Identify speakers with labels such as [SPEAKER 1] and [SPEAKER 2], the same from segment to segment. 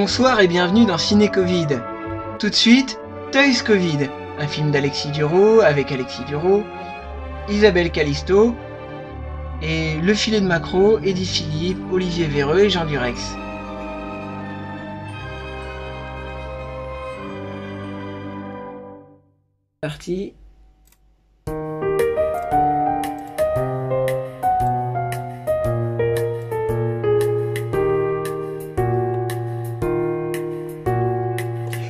[SPEAKER 1] Bonsoir et bienvenue dans Ciné Covid. Tout de suite, Toys Covid, un film d'Alexis Dureau avec Alexis Dureau, Isabelle Callisto et Le Filet de Macro, Edith Philippe, Olivier Véreux et Jean Durex. Parti.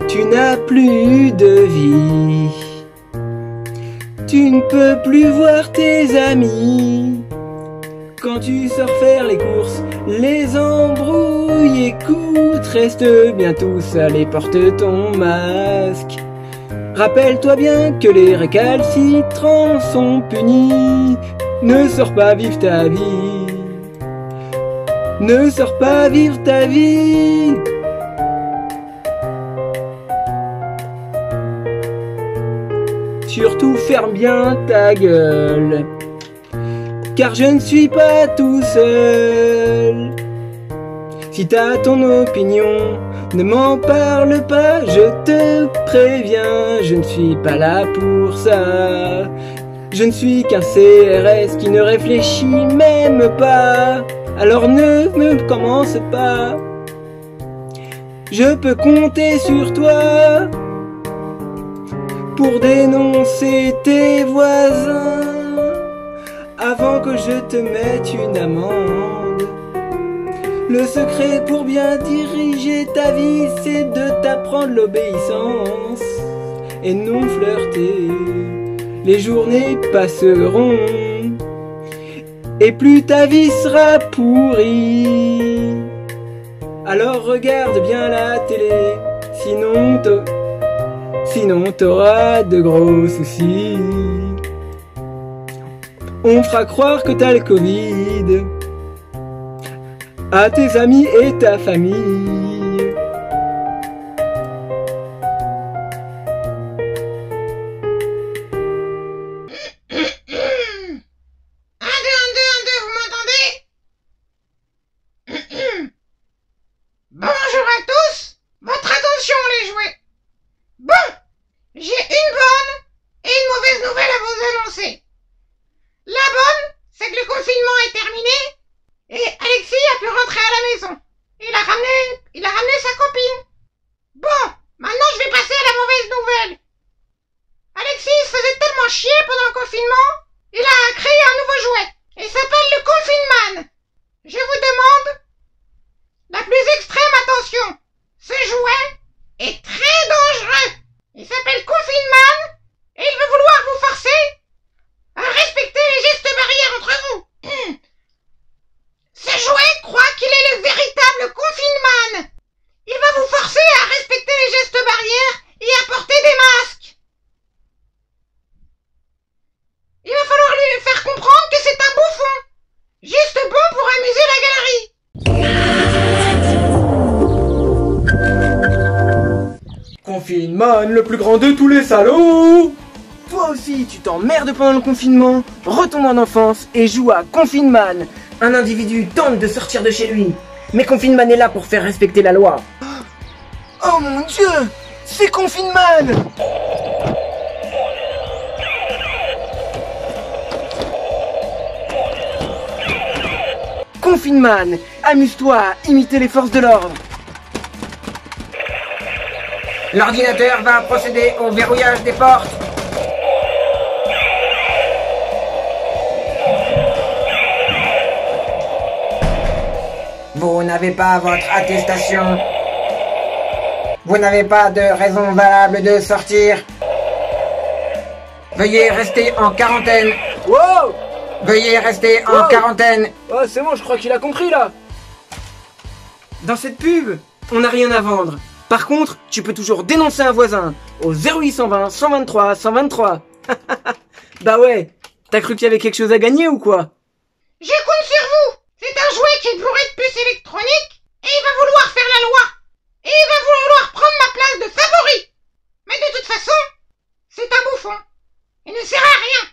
[SPEAKER 1] Tu n'as plus de vie, tu ne peux plus voir tes amis. Quand tu sors faire les courses, les embrouilles, écoute, reste bien tout seul et porte ton masque. Rappelle-toi bien que les récalcitrants sont punis. Ne sors pas vivre ta vie, ne sors pas vivre ta vie. Surtout ferme bien ta gueule, car je ne suis pas tout seul. Si t'as ton opinion, ne m'en parle pas, je te préviens, je ne suis pas là pour ça. Je ne suis qu'un CRS qui ne réfléchit même pas, alors ne commence pas. Je peux compter sur toi pour dénoncer tes voisins avant que je te mette une amende. Le secret pour bien diriger ta vie, c'est de t'apprendre l'obéissance et non flirter. Les journées passeront et plus ta vie sera pourrie. Alors regarde bien la télé, sinon t'auras de gros soucis. On fera croire que t'as le Covid à tes amis et ta famille.
[SPEAKER 2] Vous m'entendez? Bonjour à tous, votre attention les jouets. Bon, j'ai une bonne et une mauvaise nouvelle à vous annoncer. La bonne, c'est que le confinement est terminé et Alexis a pu rentrer à la maison. Il a ramené sa copine. Bon, maintenant je vais passer à la mauvaise nouvelle. Alexis se faisait tellement chier pendant le confinement, il a créé un nouveau jouet. Il s'appelle le Confinement. Je vous demande la plus extrême attention. Ce jouet est très dangereux. Il s'appelle Confinement et il va vouloir vous forcer à respecter les gestes barrières entre vous. Ce jouet croit qu'il est le véritable Confinement. Il va vous forcer à respecter les gestes barrières et à porter des masques. Il va falloir lui faire comprendre que c'est un bouffon, juste bon pour amuser la galerie.
[SPEAKER 1] Confinement, le plus grand de tous les salauds. Toi aussi, tu t'emmerdes pendant le confinement. Retombe en enfance et joue à Confinement. Un individu tente de sortir de chez lui, mais Confinement est là pour faire respecter la loi. Oh mon Dieu, c'est Confinement. Confinement, amuse-toi à imiter les forces de l'ordre. L'ordinateur va procéder au verrouillage des portes. Vous n'avez pas votre attestation. Vous n'avez pas de raison valable de sortir. Veuillez rester en quarantaine. Wow! Veuillez rester en quarantaine. Oh, c'est bon, je crois qu'il a compris là. Dans cette pub, on n'a rien à vendre. Par contre, tu peux toujours dénoncer un voisin au 0820 123 123. Bah ouais, t'as cru qu'il y avait quelque chose à gagner ou quoi?
[SPEAKER 2] Je compte sur vous. C'est un jouet qui est bourré de puces électroniques et il va vouloir faire la loi. Et il va vouloir prendre ma place de favori. Mais de toute façon, c'est un bouffon. Il ne sert à rien.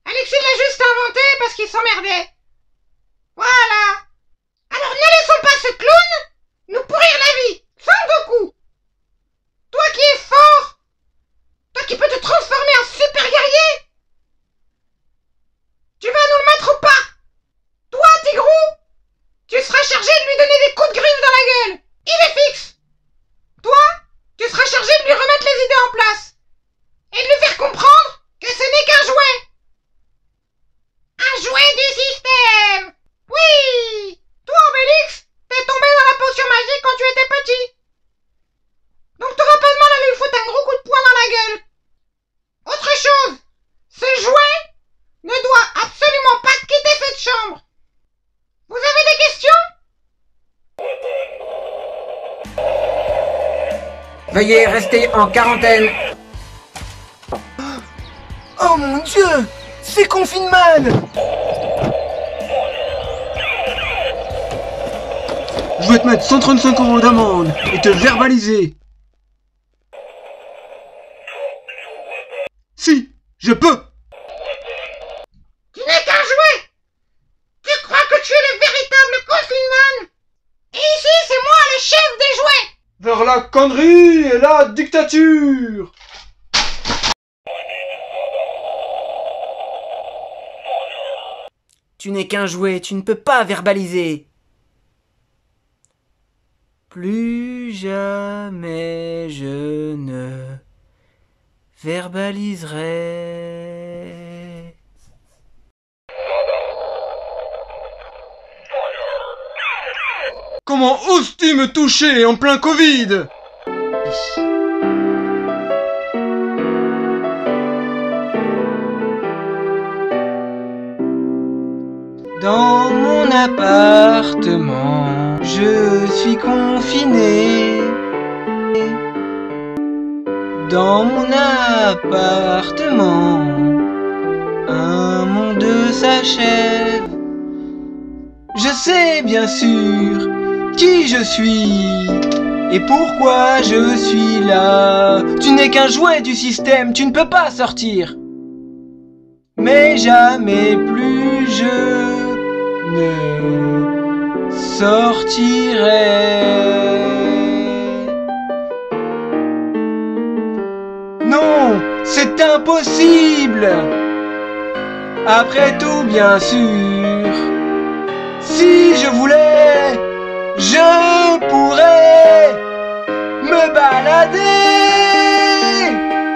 [SPEAKER 2] Alexis l'a juste inventé parce qu'il s'emmerdait. Voilà. Alors ne laissons pas ce clown nous pourrir la vie. Sans
[SPEAKER 1] Veuillez rester en quarantaine. Oh mon Dieu! C'est Confinement! Je vais te mettre 135 € d'amende et te verbaliser. Si, je peux!
[SPEAKER 2] Tu n'es qu'un jouet! Tu crois que tu es le véritable Confinement? Et ici, c'est moi le chef des jouets!
[SPEAKER 1] Vers la connerie et la dictature! Tu n'es qu'un jouet, tu ne peux pas verbaliser. Plus jamais je ne verbaliserai. Comment oses-tu me toucher en plein Covid? Dans mon appartement, je suis confiné. Dans mon appartement, un monde s'achève. Je sais bien sûr qui je suis et pourquoi je suis là. Tu n'es qu'un jouet du système, tu ne peux pas sortir. Mais jamais plus je ne sortirai. Non, c'est impossible. Après tout, bien sûr, si je voulais, je pourrais me balader.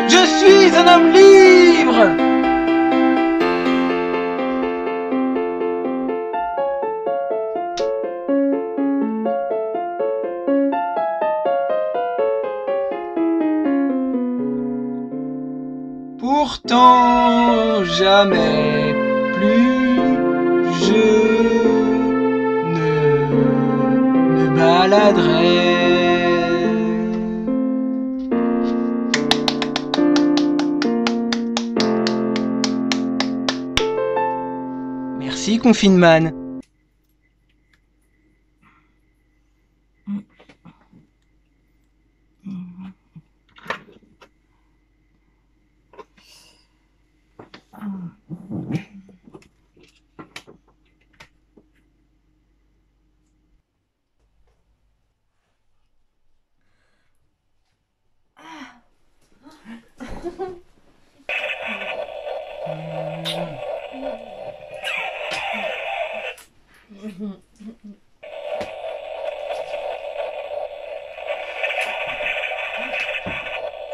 [SPEAKER 1] Je suis un homme libre. Pourtant, jamais plus je ne me baladerai. Merci, Confinement.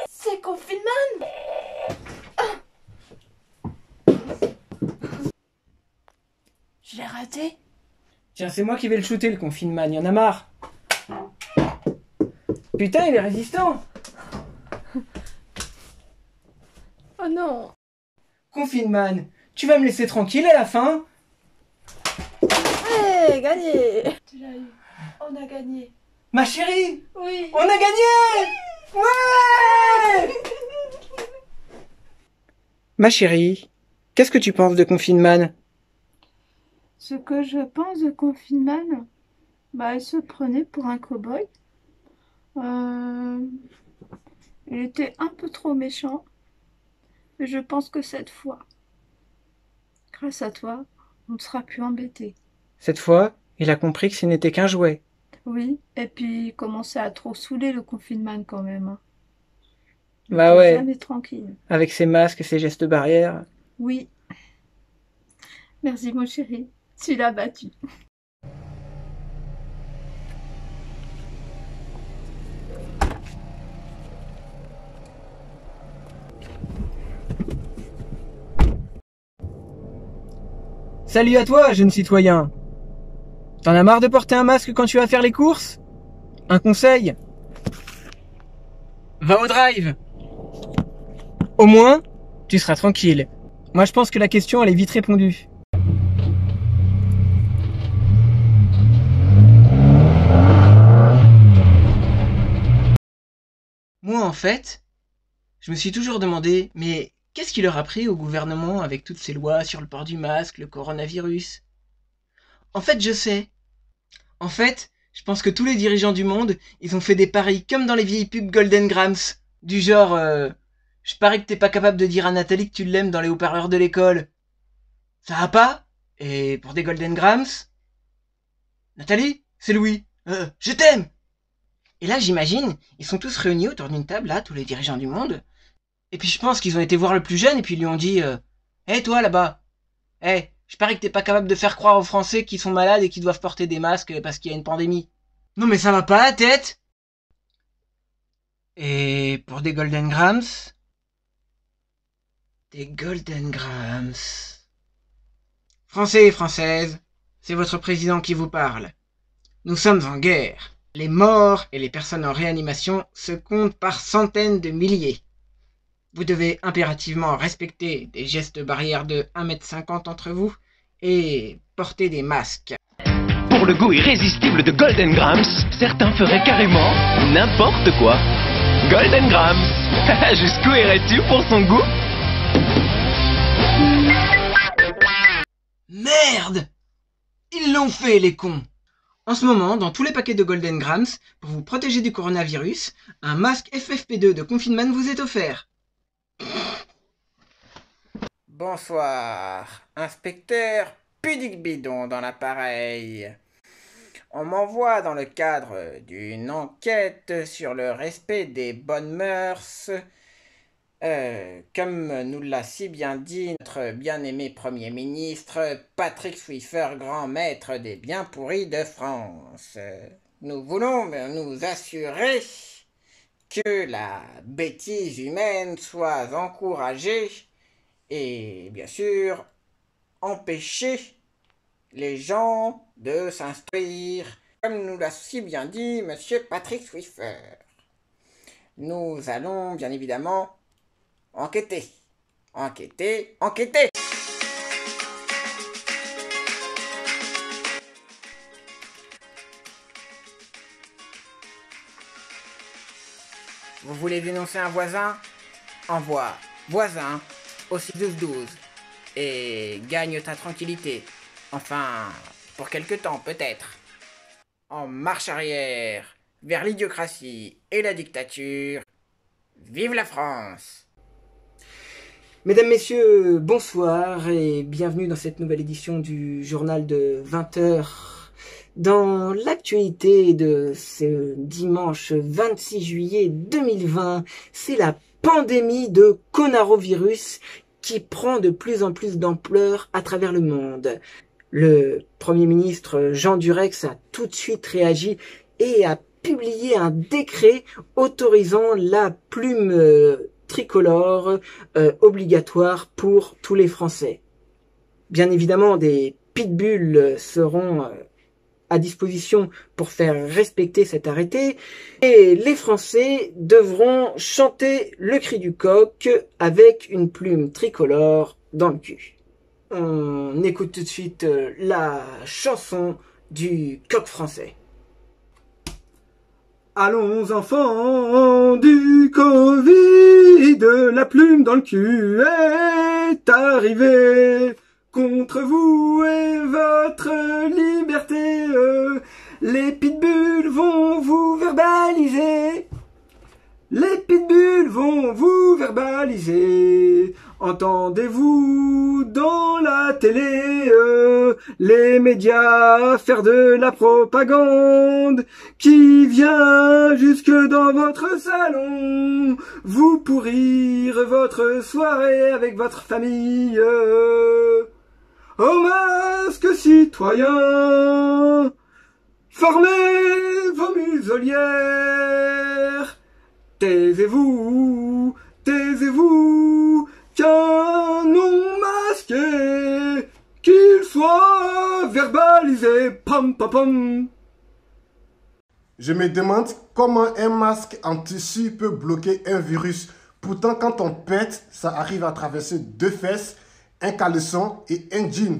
[SPEAKER 3] C'est Confinement! Je l'ai raté?
[SPEAKER 1] Tiens, c'est moi qui vais le shooter, le Confinement, il y en a marre. Putain, il est résistant.
[SPEAKER 3] Oh non!
[SPEAKER 1] Confinement, tu vas me laisser tranquille à la fin?
[SPEAKER 3] Ouais, gagné! Tu l'as eu. On a gagné.
[SPEAKER 1] Ma chérie,
[SPEAKER 3] Oui!
[SPEAKER 1] on a gagné! Ouais! Ma chérie, qu'est-ce que tu penses de Confinement?
[SPEAKER 3] Ce que je pense de Confinement, il se prenait pour un cow-boy. Il était un peu trop méchant. Mais je pense que cette fois, grâce à toi, on ne sera plus embêté.
[SPEAKER 1] Cette fois, il a compris que ce n'était qu'un jouet.
[SPEAKER 3] Oui, et puis il commençait à trop saouler le Confinement quand même. Hein.
[SPEAKER 1] Bah
[SPEAKER 3] Il était
[SPEAKER 1] ouais,
[SPEAKER 3] jamais tranquille.
[SPEAKER 1] avec ses masques et ses gestes barrières.
[SPEAKER 3] Oui. Merci mon chéri, tu l'as battu.
[SPEAKER 1] Salut à toi, jeune citoyen. T'en as marre de porter un masque quand tu vas faire les courses? Un conseil? Va au drive. Au moins, tu seras tranquille. Moi, je pense que la question, elle est vite répondue. Moi, en fait, je me suis toujours demandé, mais qu'est-ce qui leur a pris au gouvernement avec toutes ces lois sur le port du masque, le coronavirus? En fait, je sais. En fait, je pense que tous les dirigeants du monde, ils ont fait des paris comme dans les vieilles pubs Golden Grams. Du genre, je parie que t'es pas capable de dire à Nathalie que tu l'aimes dans les haut-parleurs de l'école. Ça va pas? Et pour des Golden Grams? Nathalie? C'est Louis. Je t'aime! Et là, j'imagine, ils sont tous réunis autour d'une table, là, tous les dirigeants du monde. Et puis je pense qu'ils ont été voir le plus jeune et puis ils lui ont dit Hé toi là-bas, je parie que t'es pas capable de faire croire aux Français qu'ils sont malades et qu'ils doivent porter des masques parce qu'il y a une pandémie. Non mais ça va pas la tête. Et pour des Golden Grams? Des Golden Grams. Français et Françaises, c'est votre président qui vous parle. Nous sommes en guerre. Les morts et les personnes en réanimation se comptent par centaines de milliers. Vous devez impérativement respecter des gestes barrières de 1,50 m entre vous et porter des masques.
[SPEAKER 4] Pour le goût irrésistible de Golden Grams, certains feraient carrément n'importe quoi. Golden Grams, jusqu'où irais-tu pour son goût?
[SPEAKER 1] Merde! Ils l'ont fait, les cons! En ce moment, dans tous les paquets de Golden Grams, pour vous protéger du coronavirus, un masque FFP2 de confinement vous est offert.
[SPEAKER 5] Bonsoir, inspecteur Pudique Bidon dans l'appareil. On m'envoie dans le cadre d'une enquête sur le respect des bonnes mœurs. Comme nous l'a si bien dit notre bien-aimé Premier ministre Patrick Swiffer, grand maître des biens pourris de France. Nous voulons nous assurer que la bêtise humaine soit encouragée et bien sûr empêcher les gens de s'instruire, comme nous l'a si bien dit monsieur Patrick Swiffer. Nous allons bien évidemment enquêter. Vous voulez dénoncer un voisin? Envoie voisin au 61212 et gagne ta tranquillité. Enfin, pour quelque temps peut-être. En marche arrière vers l'idiocratie et la dictature. Vive la France!
[SPEAKER 1] Mesdames, Messieurs, bonsoir et bienvenue dans cette nouvelle édition du journal de 20h. Dans l'actualité de ce dimanche 26 juillet 2020, c'est la pandémie de coronavirus qui prend de plus en plus d'ampleur à travers le monde. Le Premier ministre Jean Durex a tout de suite réagi et a publié un décret autorisant la plume tricolore obligatoire pour tous les Français. Bien évidemment, des pitbulls seront à disposition pour faire respecter cet arrêté et les Français devront chanter le cri du coq avec une plume tricolore dans le cul. On écoute tout de suite la chanson du coq français. Allons enfants du Covid, la plume dans le cul est arrivée. Contre vous et votre liberté, les pitbulls vont vous verbaliser. Les pitbulls vont vous verbaliser. Entendez-vous dans la télé les médias faire de la propagande qui vient jusque dans votre salon vous pourrir votre soirée avec votre famille. Au masque citoyen, formez vos muselières. Taisez-vous, taisez-vous, qu'un non masqué, qu'il soit verbalisé, pam pam pam.
[SPEAKER 6] Je me demande comment un masque en tissu peut bloquer un virus. Pourtant, quand on pète, ça arrive à traverser 2 fesses, un caleçon et un jean.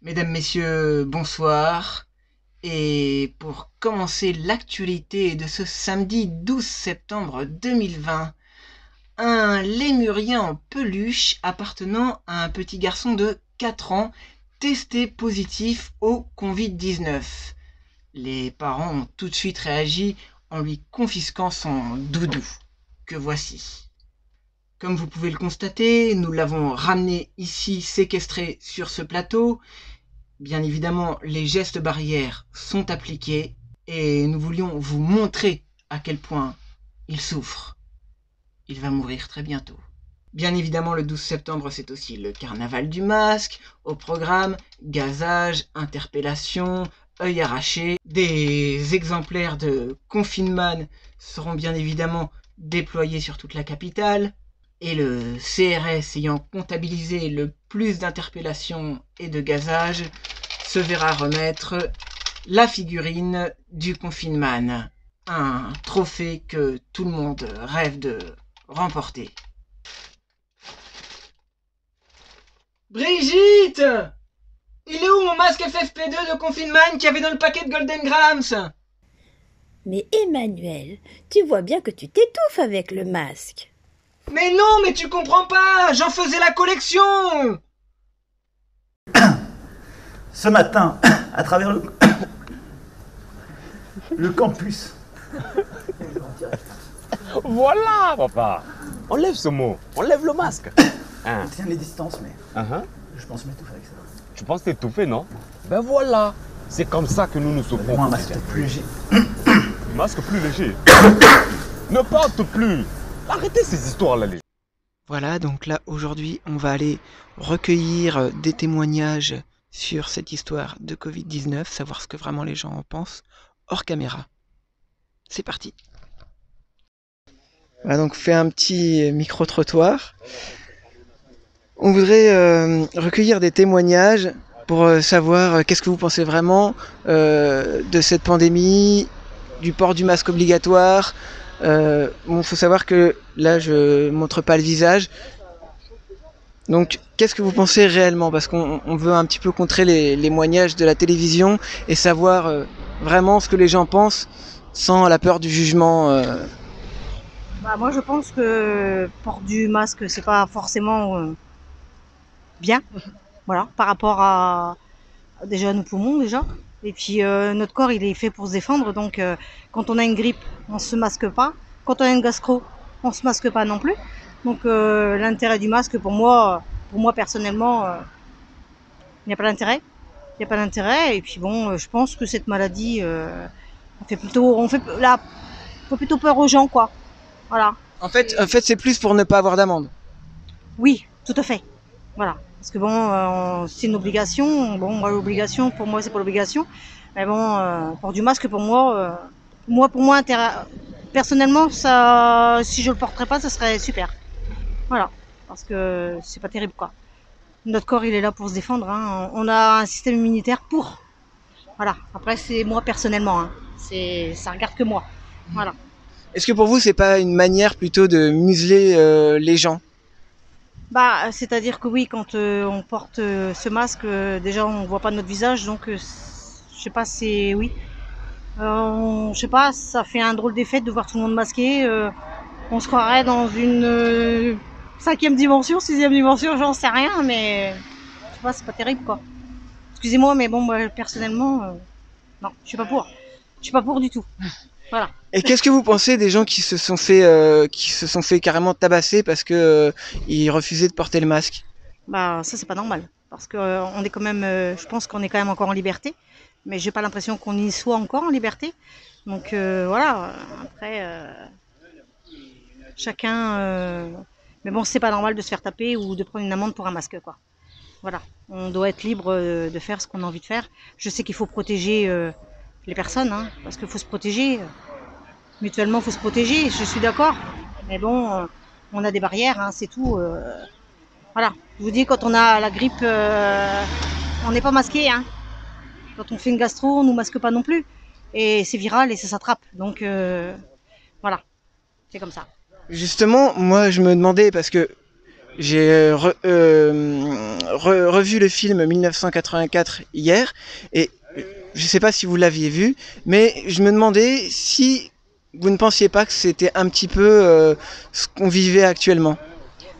[SPEAKER 1] Mesdames, Messieurs, bonsoir. Et pour commencer l'actualité de ce samedi 12 septembre 2020, un lémurien en peluche appartenant à un petit garçon de 4 ans testé positif au Covid-19. Les parents ont tout de suite réagi en lui confisquant son doudou, que voici. Comme vous pouvez le constater, nous l'avons ramené ici séquestré sur ce plateau. Bien évidemment, les gestes barrières sont appliqués et nous voulions vous montrer à quel point il souffre. Il va mourir très bientôt. Bien évidemment, le 12 septembre, c'est aussi le carnaval du masque. Au programme, gazage, interpellation, œil arraché. Des exemplaires de Confinement seront bien évidemment déployés sur toute la capitale. Et le CRS ayant comptabilisé le plus d'interpellations et de gazage se verra remettre la figurine du Confinement. Un trophée que tout le monde rêve de remporter. Brigitte! Il est où mon masque FFP2 de Confinement qu'il y avait dans le paquet de Golden Grams?
[SPEAKER 7] Mais Emmanuel, tu vois bien que tu t'étouffes avec le masque.
[SPEAKER 1] Mais non, mais tu comprends pas! J'en faisais la collection!
[SPEAKER 8] Ce matin, à travers le campus.
[SPEAKER 9] Voilà, papa. Enlève ce mot. Enlève le masque. Hein?
[SPEAKER 8] Tiens les distances, mais je pense m'étouffer avec ça.
[SPEAKER 9] Tu penses t'étouffer, non? Ben voilà. C'est comme ça que nous nous sauvons.
[SPEAKER 8] Un masque plus léger.
[SPEAKER 9] Masque plus léger. Ne porte plus. Arrêtez ces histoires-là, les gens.
[SPEAKER 1] Voilà, donc là, aujourd'hui, on va aller recueillir des témoignages sur cette histoire de Covid-19, savoir ce que vraiment les gens en pensent, hors caméra. C'est parti. Voilà, donc fait un petit micro-trottoir. On voudrait recueillir des témoignages pour savoir qu'est-ce que vous pensez vraiment de cette pandémie, du port du masque obligatoire. Bon, faut savoir que là, je montre pas le visage. Donc, qu'est-ce que vous pensez réellement? Parce qu'on veut un petit peu contrer les témoignages de la télévision et savoir vraiment ce que les gens pensent sans la peur du jugement.
[SPEAKER 10] Bah, moi, je pense que le port du masque, c'est pas forcément bien. Voilà, par rapport à déjà nos poumons déjà. Et puis notre corps, il est fait pour se défendre. Donc, quand on a une grippe, on se masque pas. Quand on a une gastro, on se masque pas non plus. Donc, l'intérêt du masque, pour moi personnellement, il n'y a pas d'intérêt. Il n'y a pas d'intérêt. Et puis bon, je pense que cette maladie, on fait plutôt peur aux gens, quoi. Voilà.
[SPEAKER 1] En fait, c'est plus pour ne pas avoir d'amende.
[SPEAKER 10] Oui, tout à fait. Voilà. Parce que bon, c'est une obligation. Bon, moi, l'obligation, pour moi, c'est pas l'obligation. Mais bon, port du masque, pour moi, personnellement, ça, si je le porterais pas, ça serait super. Voilà. Parce que c'est pas terrible, quoi. Notre corps, il est là pour se défendre. Hein. On a un système immunitaire pour. Voilà. Après, c'est moi personnellement. Hein. Ça regarde que moi. Voilà.
[SPEAKER 1] Est-ce que pour vous, c'est pas une manière plutôt de museler les gens?
[SPEAKER 10] Bah, c'est-à-dire que oui, quand on porte ce masque, déjà on voit pas notre visage, donc je sais pas, c'est oui. Je sais pas, ça fait un drôle d'effet de voir tout le monde masqué. On se croirait dans une 5e dimension, 6e dimension, j'en sais rien, mais je sais pas, c'est pas terrible quoi. Excusez-moi, mais bon, moi personnellement, non, je suis pas pour. Je suis pas pour du tout. Voilà.
[SPEAKER 1] Et qu'est-ce que vous pensez des gens qui se sont fait carrément tabasser parce que ils refusaient de porter le masque?
[SPEAKER 10] Bah ça c'est pas normal parce que on est quand même, je pense qu'on est quand même encore en liberté, mais j'ai pas l'impression qu'on y soit encore en liberté. Donc voilà. Après chacun, mais bon c'est pas normal de se faire taper ou de prendre une amende pour un masque quoi. Voilà. On doit être libre de faire ce qu'on a envie de faire. Je sais qu'il faut protéger les personnes, hein, parce qu'il faut se protéger. Mutuellement, il faut se protéger, je suis d'accord. Mais bon, on a des barrières, hein, c'est tout. Voilà. Je vous dis, quand on a la grippe, on n'est pas masqué. Hein. Quand on fait une gastro, on ne nous masque pas non plus. Et c'est viral et ça s'attrape. Donc, voilà. C'est comme ça.
[SPEAKER 1] Justement, moi, je me demandais, parce que j'ai revu le film 1984 hier, et je sais pas si vous l'aviez vu, mais je me demandais si vous ne pensiez pas que c'était un petit peu ce qu'on vivait actuellement.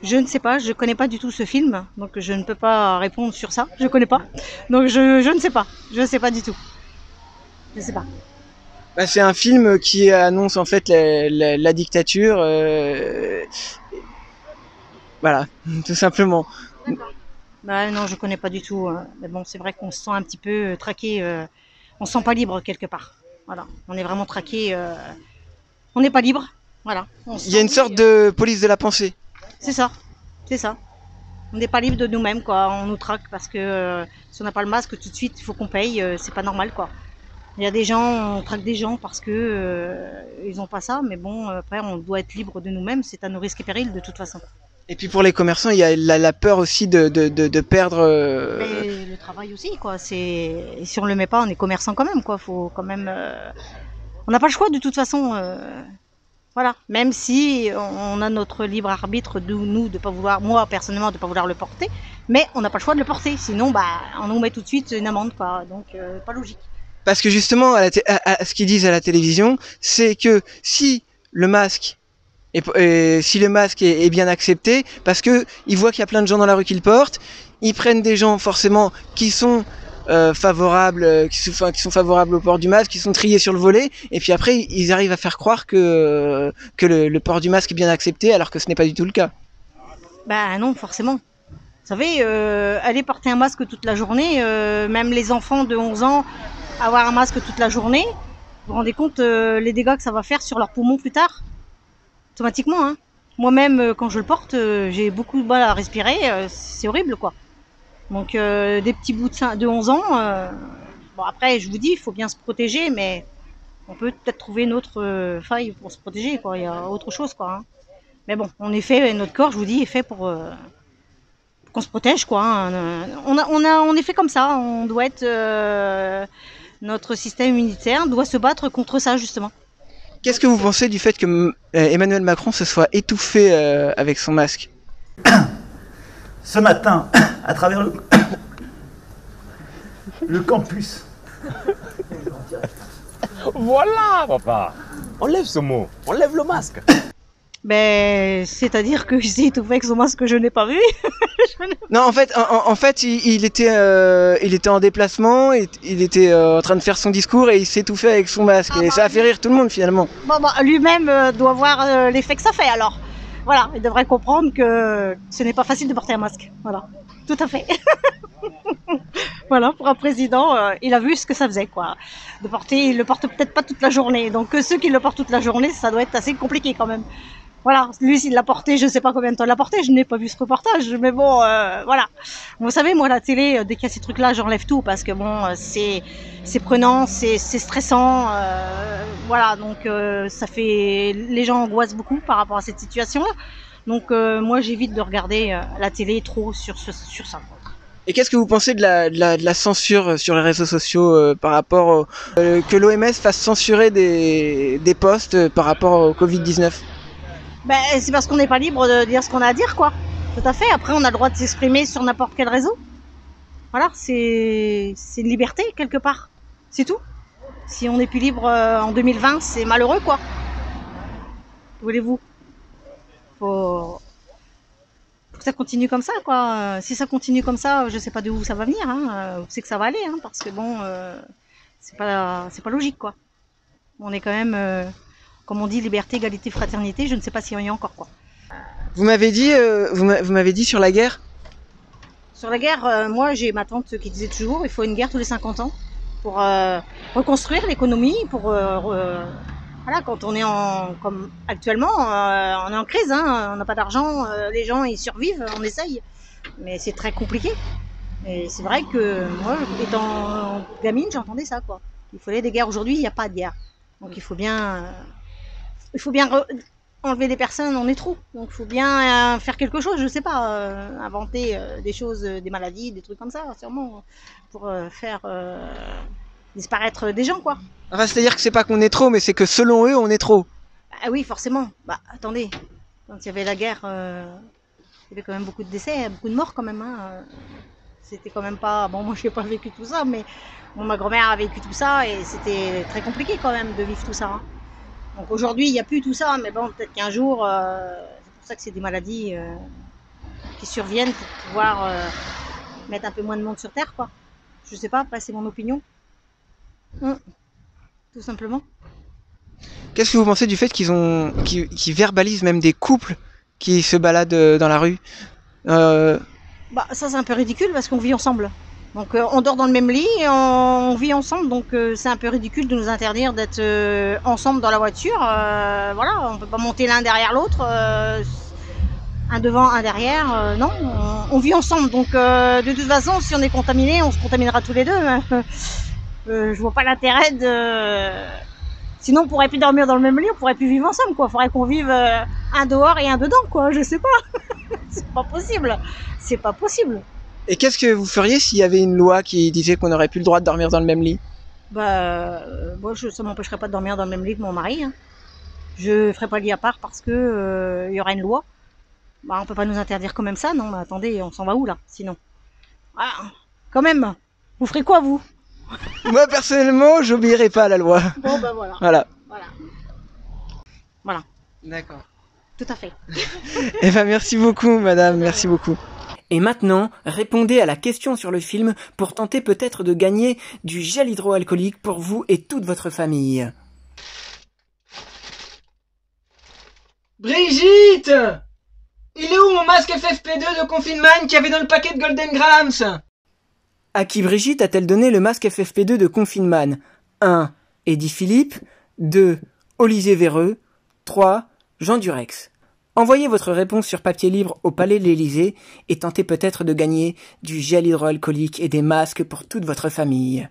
[SPEAKER 10] Je ne sais pas, je connais pas du tout ce film, donc je ne peux pas répondre sur ça. Je connais pas, donc je ne sais pas. Je ne sais pas du tout. Je sais pas.
[SPEAKER 1] Bah, c'est un film qui annonce en fait la dictature. Voilà, tout simplement.
[SPEAKER 10] Bah non, je connais pas du tout. Mais bon, c'est vrai qu'on se sent un petit peu traqué. On se sent pas libre quelque part. Voilà, on est vraiment traqué. On n'est pas libre. Voilà.
[SPEAKER 1] Il y a une sorte de police de la pensée.
[SPEAKER 10] C'est ça, c'est ça. On n'est pas libre de nous-mêmes, quoi. On nous traque parce que si on n'a pas le masque tout de suite, il faut qu'on paye. C'est pas normal, quoi. Il y a des gens, on traque des gens parce que ils ont pas ça, mais bon, après, on doit être libre de nous-mêmes. C'est à nos risques et périls de toute façon.
[SPEAKER 1] Et puis pour les commerçants, il y a la peur aussi de perdre.
[SPEAKER 10] Mais le travail aussi, quoi. Si on le met pas, on est commerçant quand même, quoi. Faut quand même. On n'a pas le choix de toute façon. Voilà, même si on a notre libre arbitre de nous de pas vouloir, moi personnellement de pas vouloir le porter, mais on n'a pas le choix de le porter, sinon bah on nous met tout de suite une amende, quoi, donc pas logique.
[SPEAKER 1] Parce que justement, ce qu'ils disent à la télévision, c'est que si le masque est bien accepté, parce que ils voient qu'il y a plein de gens dans la rue qui le portent, ils prennent des gens forcément qui sont favorables, qui sont favorables au port du masque, qui sont triés sur le volet, et puis après ils arrivent à faire croire que le port du masque est bien accepté, alors que ce n'est pas du tout le cas.
[SPEAKER 10] Bah non, forcément. Vous savez, aller porter un masque toute la journée, même les enfants de 11 ans, avoir un masque toute la journée, vous vous rendez compte les dégâts que ça va faire sur leurs poumons plus tard? Automatiquement, hein. Moi-même, quand je le porte, j'ai beaucoup de mal à respirer, c'est horrible, quoi. Donc des petits bouts de 11 ans, bon après je vous dis, il faut bien se protéger, mais on peut peut-être trouver une autre faille pour se protéger, quoi. Il y a autre chose, quoi. Hein. Mais bon, en effet, notre corps, je vous dis, est fait pour qu'on se protège, quoi. Hein. On est fait comme ça, on doit être... notre système immunitaire doit se battre contre ça, justement.
[SPEAKER 1] Qu'est-ce que vous pensez du fait que Emmanuel Macron se soit étouffé avec son masque?
[SPEAKER 8] Ce matin, à travers le campus.
[SPEAKER 9] Voilà, papa. Enlève ce mot. Enlève le masque.
[SPEAKER 10] Ben, c'est-à-dire que s'est étouffé avec son masque que je n'ai pas vu.
[SPEAKER 1] Non, en fait, il était en déplacement, il était en train de faire son discours et il s'est étouffé avec son masque. Et ça a fait rire tout le monde finalement.
[SPEAKER 10] Bon, bah, lui-même doit voir l'effet que ça fait alors. Voilà, il devrait comprendre que ce n'est pas facile de porter un masque. Voilà, tout à fait. Voilà, pour un président, il a vu ce que ça faisait, quoi. De porter, il le porte peut-être pas toute la journée. Donc ceux qui le portent toute la journée, ça doit être assez compliqué quand même. Voilà, lui s'il l'a porté, je sais pas combien de temps il l'a porté, je n'ai pas vu ce reportage, mais bon, voilà. Vous savez, moi la télé, dès qu'il y a ces trucs-là, j'enlève tout parce que bon, c'est prenant, c'est stressant, voilà, donc ça fait, les gens angoissent beaucoup par rapport à cette situation-là. Donc moi j'évite de regarder la télé trop sur ça.
[SPEAKER 1] Et qu'est-ce que vous pensez de la censure sur les réseaux sociaux par rapport que l'OMS fasse censurer des posts par rapport au Covid-19?
[SPEAKER 10] Ben, c'est parce qu'on n'est pas libre de dire ce qu'on a à dire, quoi. Tout à fait. Après, on a le droit de s'exprimer sur n'importe quel réseau. Voilà, c'est une liberté, quelque part. C'est tout. Si on n'est plus libre en 2020, c'est malheureux, quoi. Voulez-vous? Faut que ça continue comme ça, quoi. Si ça continue comme ça, je sais pas d'où ça va venir, hein. Où c'est que ça va aller, hein, parce que bon, c'est pas logique, quoi. On est quand même... comme on dit, liberté, égalité, fraternité, je ne sais pas s'il y en a encore, quoi.
[SPEAKER 1] Vous m'avez dit sur la guerre?
[SPEAKER 10] Sur la guerre, moi j'ai ma tante qui disait toujours, il faut une guerre tous les 50 ans pour reconstruire l'économie, pour voilà, quand on est comme actuellement, on est en crise, hein, on n'a pas d'argent, les gens ils survivent, on essaye, mais c'est très compliqué. Et c'est vrai que moi, étant gamine, j'entendais ça, quoi. Il fallait des guerres. Aujourd'hui, il n'y a pas de guerre, donc il faut bien enlever des personnes, on est trop. Donc il faut bien faire quelque chose, je sais pas, inventer des choses, des maladies, des trucs comme ça, sûrement, pour faire disparaître des gens, quoi.
[SPEAKER 1] Enfin, c'est-à-dire que c'est pas qu'on est trop, mais c'est que selon eux, on est trop.
[SPEAKER 10] Ah oui, forcément. Bah attendez, quand il y avait la guerre, il y avait quand même beaucoup de décès, beaucoup de morts quand même. Hein. C'était quand même pas... Bon, moi, j'ai pas vécu tout ça, mais bon, ma grand-mère a vécu tout ça et c'était très compliqué quand même de vivre tout ça. Hein. Donc aujourd'hui, il n'y a plus tout ça, mais bon, peut-être qu'un jour, c'est pour ça que c'est des maladies qui surviennent pour pouvoir mettre un peu moins de monde sur Terre, quoi. Je sais pas, après, c'est mon opinion. Tout simplement.
[SPEAKER 1] Qu'est-ce que vous pensez du fait qu'ils verbalisent même des couples qui se baladent dans la rue?
[SPEAKER 10] Bah, ça, c'est un peu ridicule parce qu'on vit ensemble. Donc, on dort dans le même lit et on vit ensemble. Donc, c'est un peu ridicule de nous interdire d'être ensemble dans la voiture. Voilà, on peut pas monter l'un derrière l'autre. Un devant, un derrière. Non, on vit ensemble. Donc, de toute façon, si on est contaminé, on se contaminera tous les deux. Je vois pas l'intérêt de... Sinon, on pourrait plus dormir dans le même lit, on pourrait plus vivre ensemble, quoi. Faudrait qu'on vive un dehors et un dedans, quoi. Je sais pas. C'est pas possible. C'est pas possible.
[SPEAKER 1] Et qu'est-ce que vous feriez s'il y avait une loi qui disait qu'on n'aurait plus le droit de dormir dans le même lit?
[SPEAKER 10] Bah, moi, ça m'empêcherait pas de dormir dans le même lit que mon mari. Hein. Je ferais pas le lit à part parce que y aura une loi. Bah, on peut pas nous interdire quand même ça, non? Mais attendez, on s'en va où, là, sinon? Ah, quand même. Vous ferez quoi, vous?
[SPEAKER 1] Moi, personnellement, j'obéirai pas à la loi.
[SPEAKER 10] Bon, bah voilà.
[SPEAKER 1] Voilà.
[SPEAKER 10] Voilà.
[SPEAKER 1] D'accord.
[SPEAKER 10] Tout à fait.
[SPEAKER 1] Eh ben, merci beaucoup, madame, merci beaucoup. Et maintenant, répondez à la question sur le film pour tenter peut-être de gagner du gel hydroalcoolique pour vous et toute votre famille. Brigitte! Il est où mon masque FFP2 de Confinement qu'il y avait dans le paquet de Golden Grams? À qui Brigitte a-t-elle donné le masque FFP2 de Confinement? 1. Eddie Philippe. 2. Olivier Véreux. 3. Jean Durex. Envoyez votre réponse sur papier libre au Palais de l'Élysée et tentez peut-être de gagner du gel hydroalcoolique et des masques pour toute votre famille.